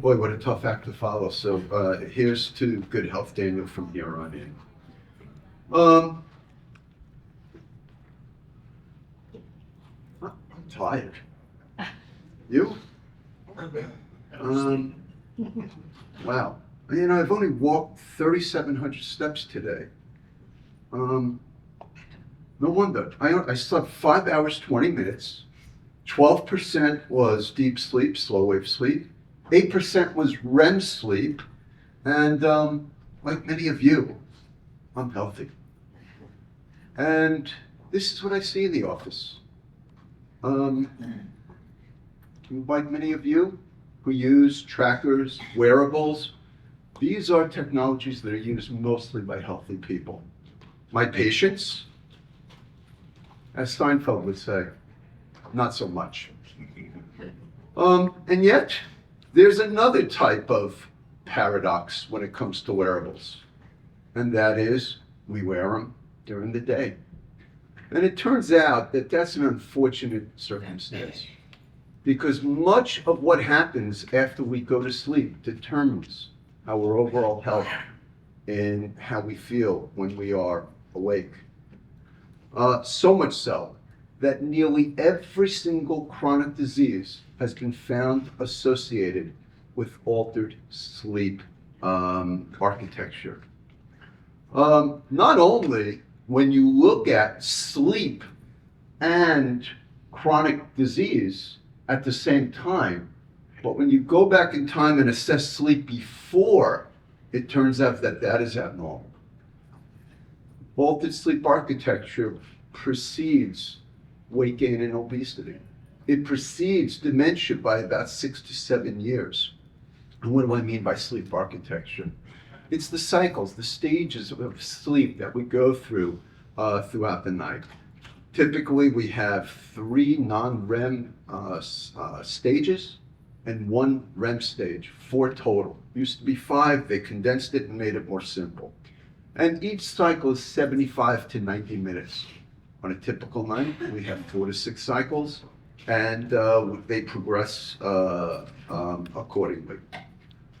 Boy, what a tough act to follow. So here's to good health, Daniel, from here on in. I'm tired. You? Wow. You know, I've only walked 3,700 steps today. No wonder. I slept 5 hours, 20 minutes. 12% was deep sleep, slow wave sleep. 8% was REM sleep. And like many of you, I'm healthy. And this is what I see in the office. Like many of you who use trackers, wearables, these are technologies that are used mostly by healthy people. My patients, as Steinfeld would say, not so much. And yet, there's another type of paradox when it comes to wearables, and that is we wear them during the day. And it turns out that that's an unfortunate circumstance, because much of what happens after we go to sleep determines our overall health and how we feel when we are awake. So much so that nearly every single chronic disease has been found associated with altered sleep architecture. Not only when you look at sleep and chronic disease at the same time, but when you go back in time and assess sleep before, it turns out that that is abnormal. Altered sleep architecture precedes weight gain and obesity. It precedes dementia by about 6 to 7 years. And what do I mean by sleep architecture? It's the cycles, the stages of sleep that we go through throughout the night. Typically, we have 3 non-REM stages and 1 REM stage, 4 total. Used to be 5, they condensed it and made it more simple. And each cycle is 75 to 90 minutes. On a typical night, we have 4 to 6 cycles, and they progress accordingly.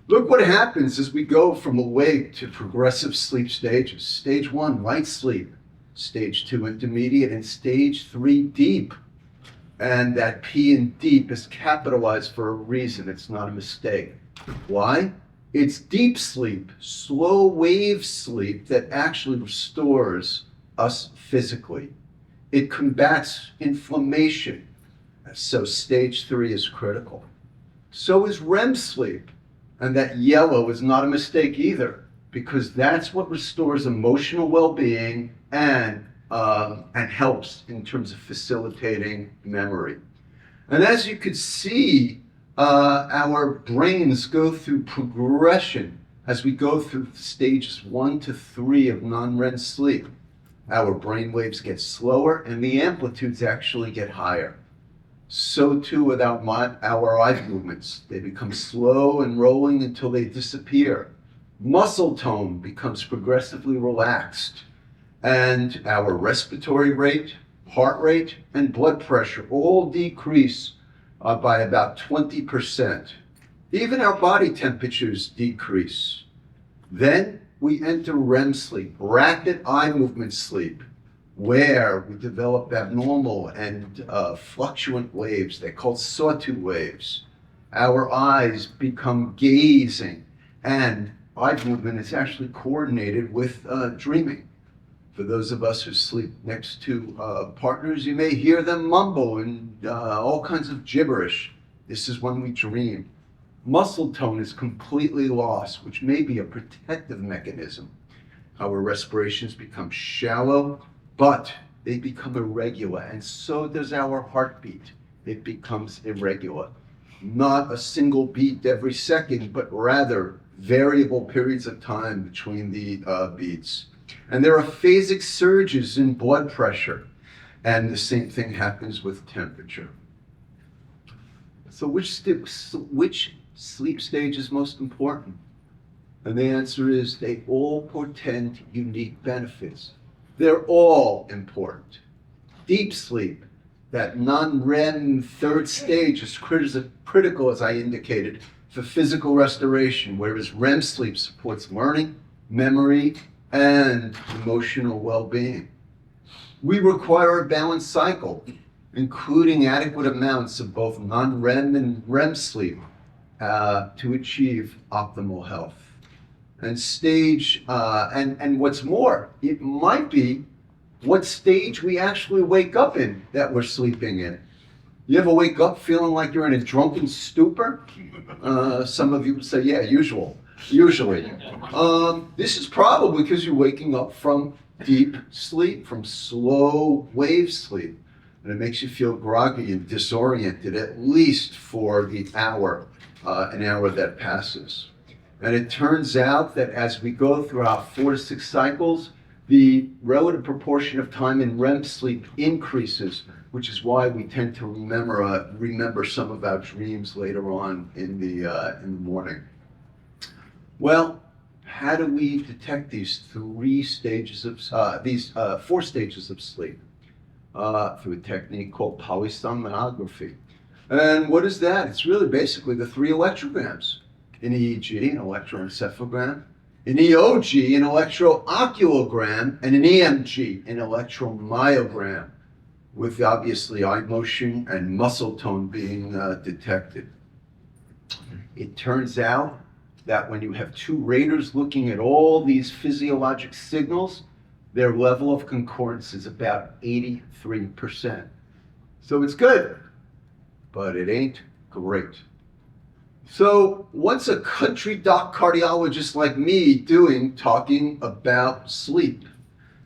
Look what happens as we go from awake to progressive sleep stages. Stage 1, light sleep. Stage 2, intermediate, and stage 3, deep. And that P in deep is capitalized for a reason. It's not a mistake. Why? It's deep sleep, slow wave sleep that actually restores us physically. It combats inflammation. So stage 3 is critical. So is REM sleep. And that yellow is not a mistake either, because that's what restores emotional well-being and helps in terms of facilitating memory. And as you could see, our brains go through progression as we go through stages 1 to 3 of non-REM sleep. Our brain waves get slower and the amplitudes actually get higher. So too with our eye movements. They become slow and rolling until they disappear. Muscle tone becomes progressively relaxed. And our respiratory rate, heart rate, and blood pressure all decrease by about 20%. Even our body temperatures decrease. Then we enter REM sleep, rapid eye movement sleep, where we develop abnormal and fluctuant waves. They're called sawtooth waves. Our eyes become gazing, and eye movement is actually coordinated with dreaming. For those of us who sleep next to partners, you may hear them mumble and all kinds of gibberish. This is when we dream. Muscle tone is completely lost, which may be a protective mechanism. Our respirations become shallow, but they become irregular, and so does our heartbeat. It becomes irregular. Not a single beat every second, but rather variable periods of time between the beats. And there are phasic surges in blood pressure, and the same thing happens with temperature. So which sleep stage is most important? And the answer is they all portend unique benefits. They're all important. Deep sleep, that non-REM third stage, is critical, as I indicated, for physical restoration, whereas REM sleep supports learning, memory, and emotional well-being. We require a balanced cycle, including adequate amounts of both non-REM and REM sleep to achieve optimal health. And what's more, it might be what stage we actually wake up in that we're sleeping in. You ever wake up feeling like you're in a drunken stupor? Some of you would say, yeah, usually. This is probably because you're waking up from deep sleep, from slow wave sleep. And it makes you feel groggy and disoriented, at least for the an hour that passes. And it turns out that as we go throughout 4 to 6 cycles, the relative proportion of time in REM sleep increases, which is why we tend to remember some of our dreams later on in the morning. Well, how do we detect these 4 stages of sleep? Through a technique called polysomnography. And what is that? It's really basically the 3 electrograms. An EEG, an electroencephalogram, an EOG, an electrooculogram, and an EMG, an electromyogram, with obviously eye motion and muscle tone being detected. It turns out that when you have 2 raters looking at all these physiologic signals, their level of concordance is about 83%. So it's good, but it ain't great. So what's a country doc cardiologist like me doing talking about sleep?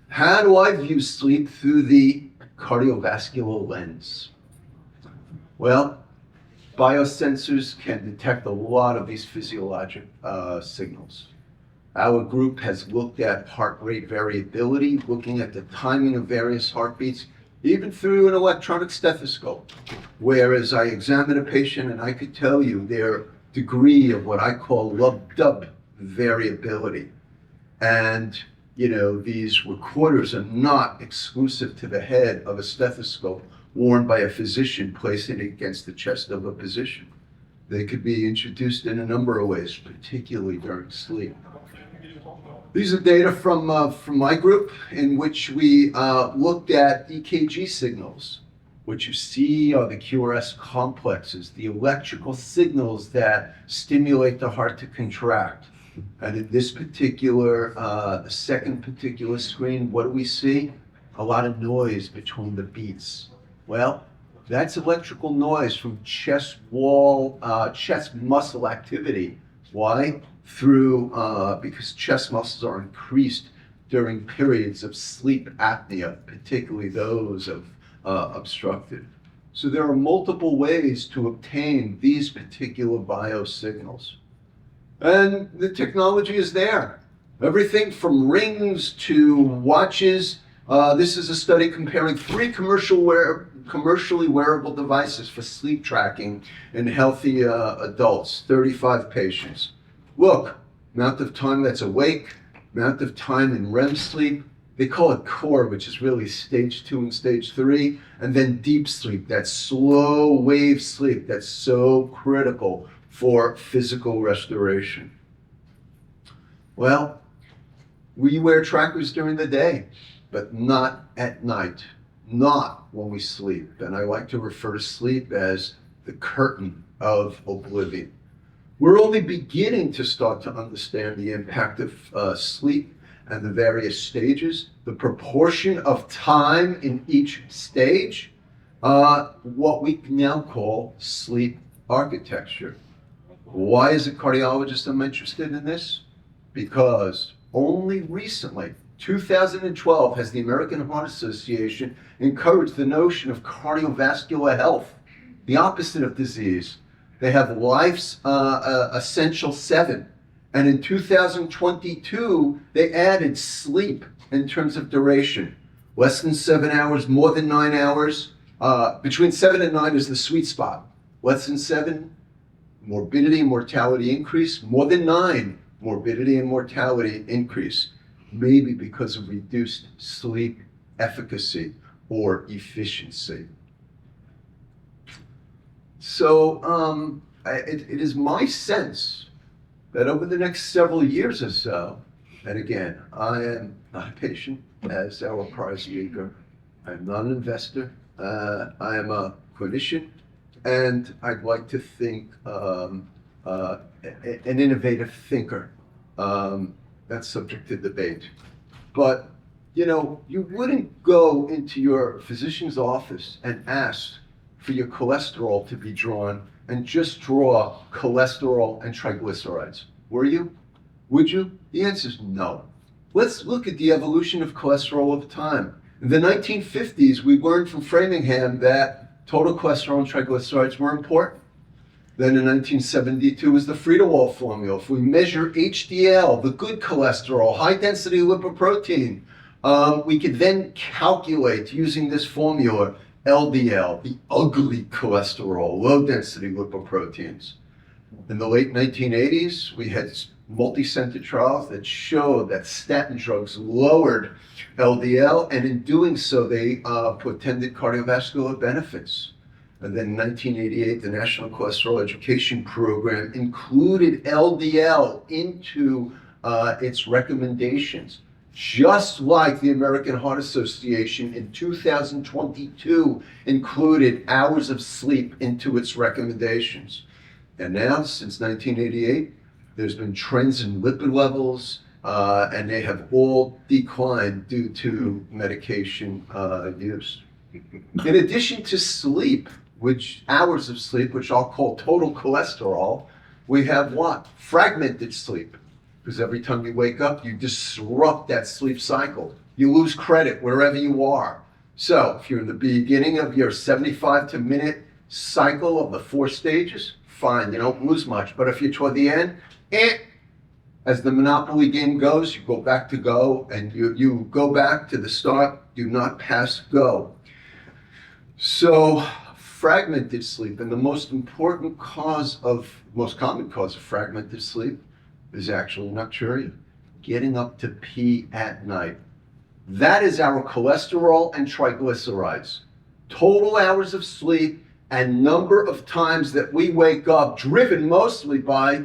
How do I view sleep through the cardiovascular lens? Well, biosensors can detect a lot of these physiologic signals. Our group has looked at heart rate variability, looking at the timing of various heartbeats, even through an electronic stethoscope, whereas I examine a patient and I could tell you their degree of what I call lub-dub variability. And, these recorders are not exclusive to the head of a stethoscope worn by a physician placing it against the chest of a physician. They could be introduced in a number of ways, particularly during sleep. These are data from my group in which we looked at EKG signals. What you see are the QRS complexes, the electrical signals that stimulate the heart to contract. And in this particular, the second particular screen, what do we see? A lot of noise between the beats. Well, that's electrical noise from chest muscle activity. Why? Because chest muscles are increased during periods of sleep apnea, particularly those of obstructed. So there are multiple ways to obtain these particular biosignals. And the technology is there. Everything from rings to watches. This is a study comparing 3 commercially wearable devices for sleep tracking in healthy adults, 35 patients. Look, amount of time that's awake, amount of time in REM sleep. They call it core, which is really stage 2 and stage 3, and then deep sleep, that slow wave sleep that's so critical for physical restoration. Well, we wear trackers during the day, but not at night, not when we sleep. And I like to refer to sleep as the curtain of oblivion. We're only beginning to start to understand the impact of sleep and the various stages, the proportion of time in each stage, what we now call sleep architecture. Why as a cardiologist I'm interested in this? Because only recently, 2012, has the American Heart Association encouraged the notion of cardiovascular health, the opposite of disease. They have life's essential 7. And in 2022, they added sleep in terms of duration. Less than 7 hours, more than 9 hours. Between 7 and 9 is the sweet spot. Less than 7, morbidity and mortality increase. More than 9, morbidity and mortality increase. Maybe because of reduced sleep efficacy or efficiency. So it is my sense that over the next several years or so, and again, I am not a patient, as our prior speaker. I'm not an investor. I am a clinician, and I'd like to think an innovative thinker. That's subject to debate. But, you know, you wouldn't go into your physician's office and ask for your cholesterol to be drawn and just draw cholesterol and triglycerides. Were you? Would you? The answer is no. Let's look at the evolution of cholesterol over time. In the 1950s, we learned from Framingham that total cholesterol and triglycerides were important. Then in 1972 was the Friedewald formula. If we measure HDL, the good cholesterol, high-density lipoprotein, we could then calculate using this formula LDL, the ugly cholesterol, low-density lipoproteins. In the late 1980s, we had multi-center trials that showed that statin drugs lowered LDL, and in doing so, they portended cardiovascular benefits. And then in 1988, the National Cholesterol Education Program included LDL into its recommendations, just like the American Heart Association in 2022 included hours of sleep into its recommendations. And now, since 1988, there's been trends in lipid levels, and they have all declined due to medication use. In addition to sleep, which hours of sleep, which I'll call total cholesterol, we have what? Fragmented sleep. Because every time you wake up, you disrupt that sleep cycle. You lose credit wherever you are. So if you're in the beginning of your 75-minute cycle of the 4 stages, fine, you don't lose much. But if you're toward the end, as the Monopoly game goes, you go back to go, and you go back to the start, do not pass go. So fragmented sleep, and the most common cause of fragmented sleep is actually nocturia, getting up to pee at night. That is our cholesterol and triglycerides. Total hours of sleep and number of times that we wake up, driven mostly by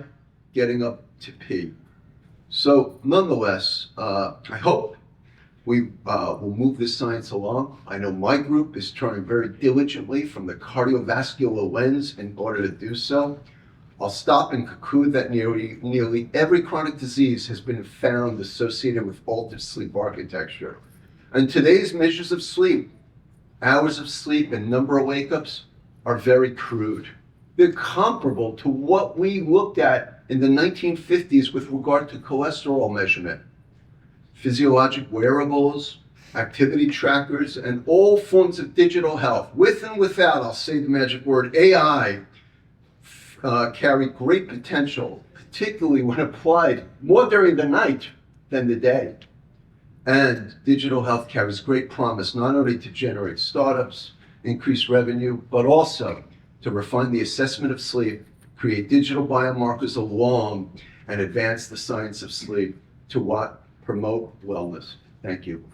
getting up to pee. So nonetheless, I hope we will move this science along. I know my group is trying very diligently from the cardiovascular lens in order to do so. I'll stop and conclude that nearly every chronic disease has been found associated with altered sleep architecture. And today's measures of sleep, hours of sleep and number of wake-ups, are very crude. They're comparable to what we looked at in the 1950s with regard to cholesterol measurement. Physiologic wearables, activity trackers, and all forms of digital health, with and without, I'll say the magic word, AI, carry great potential, particularly when applied more during the night than the day. And digital health carries great promise, not only to generate startups, increase revenue, but also to refine the assessment of sleep, create digital biomarkers along, and advance the science of sleep to what? Promote wellness. Thank you.